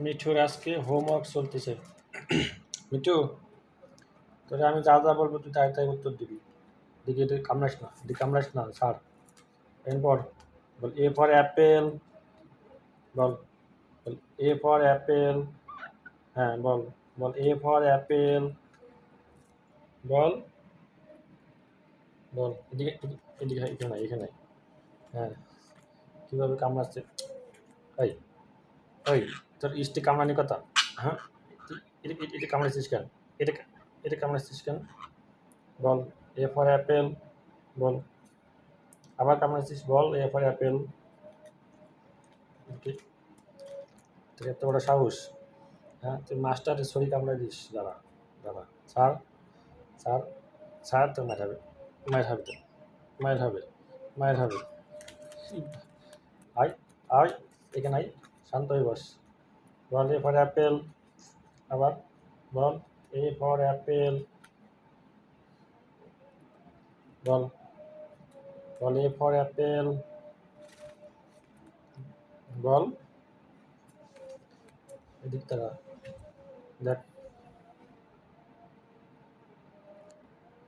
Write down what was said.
মিঠুর আজকে হোমওয়ার্ক চলতেছে। মিঠু, তোরে আমি যা যা বলবো তুই তাই তাই উত্তর দিবি। দিকে তুই কামড়াস না স্যার। এরপর বল এ ফর অ্যাপেল। বল বল এ ফর অ্যাপেল। হ্যাঁ বল বল এ ফর অ্যাপেল। বল বল এদিকে এদিকে এখানে এখানে। হ্যাঁ, কীভাবে কামড়াচ্ছে। ওই ওই তোর ইস্টি কামড়ানি কথা। হ্যাঁ, এটা কামড়াচ্ছিস কেন? এটা এটা কামড়াচ্ছিস কেন? বল এ ফর অ্যাপেল। বল আবার কামড়াচ্ছিস, বল এ ফর অ্যাপেল। তোর এত বড় সাহস। হ্যাঁ, তুই মাস্টারের শরীর কামড়াই দিস। দাঁড়া দাঁড়া স্যার স্যার স্যার তোর মায়ের হবে। মায়ের হবে তো, মায়ের হবে, মায়ের হবে। আয় আয় এখানে আয়, শান্ত হয়ে বস। বল এ ফর অ্যাপেল। আবার বল এ ফর অ্যাপেল। বল বল এ ফর অ্যাপেল। বল এদিক তারা দেখ